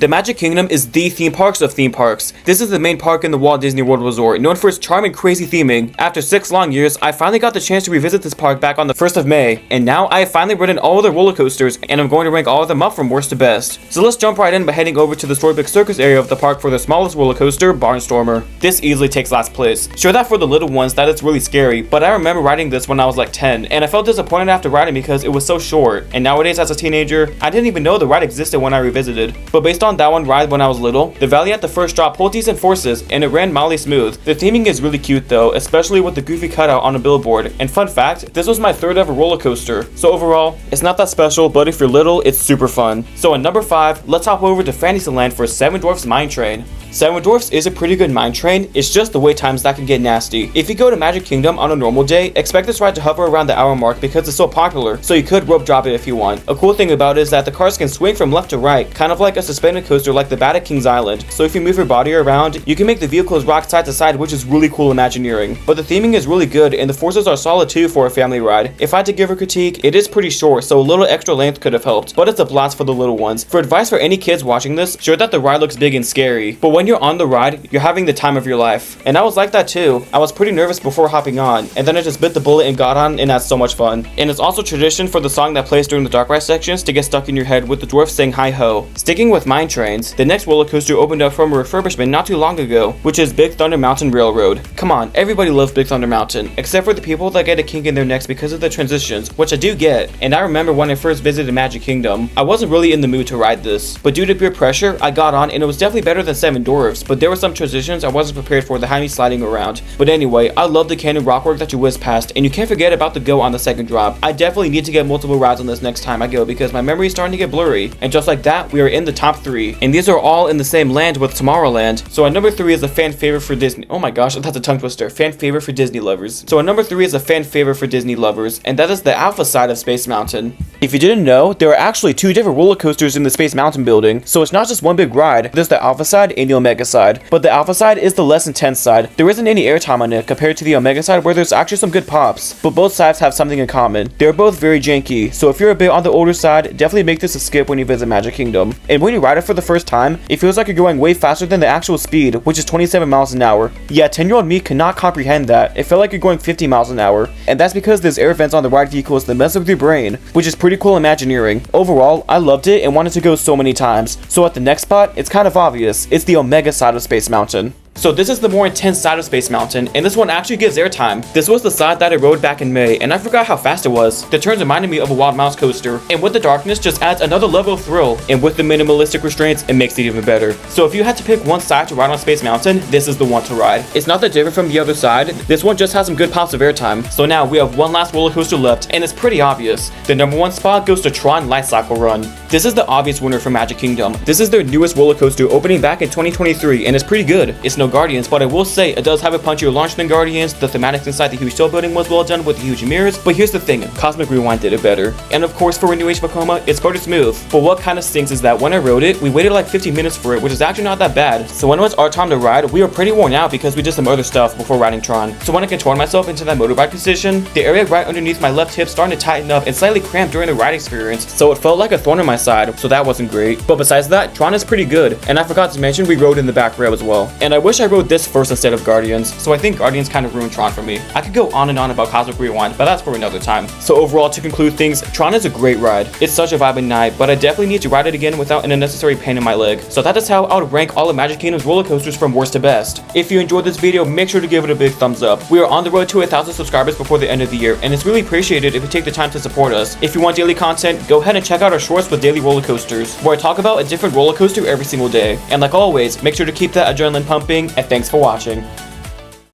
The Magic Kingdom is the theme parks of theme parks. This is the main park in the Walt Disney World Resort, known for its charm and crazy theming. After 6 long years, I finally got the chance to revisit this park back on the 1st of May, and now I have finally ridden all of the roller coasters, and I'm going to rank all of them up from worst to best. So let's jump right in by heading over to the Storybook Circus area of the park for the smallest roller coaster, Barnstormer. This easily takes last place. Sure that for the little ones that it's really scary, but I remember riding this when I was like 10, and I felt disappointed after riding because it was so short, and nowadays as a teenager, I didn't even know the ride existed when I revisited. But based on that one ride when I was little, the valley at the first drop pulled decent forces, and it ran mildly smooth. The theming is really cute though, especially with the goofy cutout on a billboard. And fun fact, this was my 3rd ever roller coaster. So overall, it's not that special, but if you're little, it's super fun. So at number 5, let's hop over to Fantasyland for Seven Dwarfs Mine Train. Seven Dwarfs is a pretty good mine train, it's just the wait times that can get nasty. If you go to Magic Kingdom on a normal day, expect this ride to hover around the hour mark because it's so popular, so you could rope drop it if you want. A cool thing about it is that the cars can swing from left to right, kind of like a suspended coaster like the Bat at Kings Island. So if you move your body around, you can make the vehicles rock side to side, which is really cool Imagineering. But the theming is really good and the forces are solid too for a family ride. If I had to give a critique, it is pretty short, so a little extra length could have helped, but it's a blast for the little ones. For advice for any kids watching this, sure that the ride looks big and scary, but when you're on the ride, you're having the time of your life. And I was like that too. I was pretty nervous before hopping on, and then I just bit the bullet and got on, and that's so much fun. And it's also tradition for the song that plays during the dark ride sections to get stuck in your head with the dwarfs saying hi ho. Sticking with mine trains, the next roller coaster opened up from a refurbishment not too long ago, which is Big Thunder Mountain Railroad. Come on, everybody loves Big Thunder Mountain, except for the people that get a kink in their necks because of the transitions, which I do get. And I remember when I first visited Magic Kingdom, I wasn't really in the mood to ride this, but due to peer pressure, I got on and it was definitely better than Seven Dwarfs, but there were some transitions I wasn't prepared for that had me sliding around. But anyway, I love the canyon rockwork that you whiz past, and you can't forget about the go on the second drop. I definitely need to get multiple rides on this next time I go because my memory is starting to get blurry. And just like that, we are in the top 3, and these are all in the same land with Tomorrowland. So at number 3 is a fan favorite for Disney. Oh my gosh, that's a tongue twister. Fan favorite for Disney lovers. So at number 3 is a fan favorite for Disney lovers, and that is the Alpha side of Space Mountain. If you didn't know, there are actually 2 different roller coasters in the Space Mountain building, so it's not just one big ride. There's the Alpha side and the Omega side, but the Alpha side is the less intense side. There isn't any airtime on it compared to the Omega side where there's actually some good pops, but both sides have something in common. They're both very janky, so if you're a bit on the older side, definitely make this a skip when you visit Magic Kingdom. And when you ride it for the first time, it feels like you're going way faster than the actual speed, which is 27 miles an hour. Yeah, 10-year-old me could not comprehend that. It felt like you're going 50 miles an hour, and that's because there's air vents on the ride vehicles that mess with your brain, which is pretty cool Imagineering. Overall, I loved it and wanted to go so many times. So at the next spot, it's kind of obvious. It's the Omega side of Space Mountain. So this is the more intense side of Space Mountain, and this one actually gives airtime. This was the side that I rode back in May, and I forgot how fast it was. The turns reminded me of a Wild Mouse coaster, and with the darkness just adds another level of thrill, and with the minimalistic restraints, it makes it even better. So if you had to pick one side to ride on Space Mountain, this is the one to ride. It's not that different from the other side, this one just has some good pops of airtime. So now we have one last roller coaster left, and it's pretty obvious. The number 1 spot goes to Tron Light Cycle Run. This is the obvious winner for Magic Kingdom. This is their newest roller coaster opening back in 2023, and it's pretty good. It's no Guardians, but I will say it does have a punchier launch than Guardians. The thematics inside the huge show building was well done with the huge mirrors, but here's the thing, Cosmic Rewind did it better. And of course for a new age Vekoma, it's pretty smooth. But what kind of stinks is that when I rode it, we waited like 15 minutes for it, which is actually not that bad. So when it was our time to ride, we were pretty worn out because we did some other stuff before riding Tron. So when I contoured myself into that motorbike position, the area right underneath my left hip started to tighten up and slightly cramp during the ride experience, so it felt like a thorn in my side, so that wasn't great. But besides that, Tron is pretty good, and I forgot to mention we rode in the back rail as well. And I wish I rode this first instead of Guardians, so I think Guardians kind of ruined Tron for me. I could go on and on about Cosmic Rewind, but that's for another time. So overall, to conclude things, Tron is a great ride. It's such a vibing night, but I definitely need to ride it again without an unnecessary pain in my leg. So that is how I would rank all of Magic Kingdom's roller coasters from worst to best. If you enjoyed this video, make sure to give it a big thumbs up. We are on the road to 1,000 subscribers before the end of the year, and it's really appreciated if you take the time to support us. If you want daily content, go ahead and check out our shorts with daily roller coasters, where I talk about a different roller coaster every single day. And like always, make sure to keep that adrenaline pumping, and thanks for watching.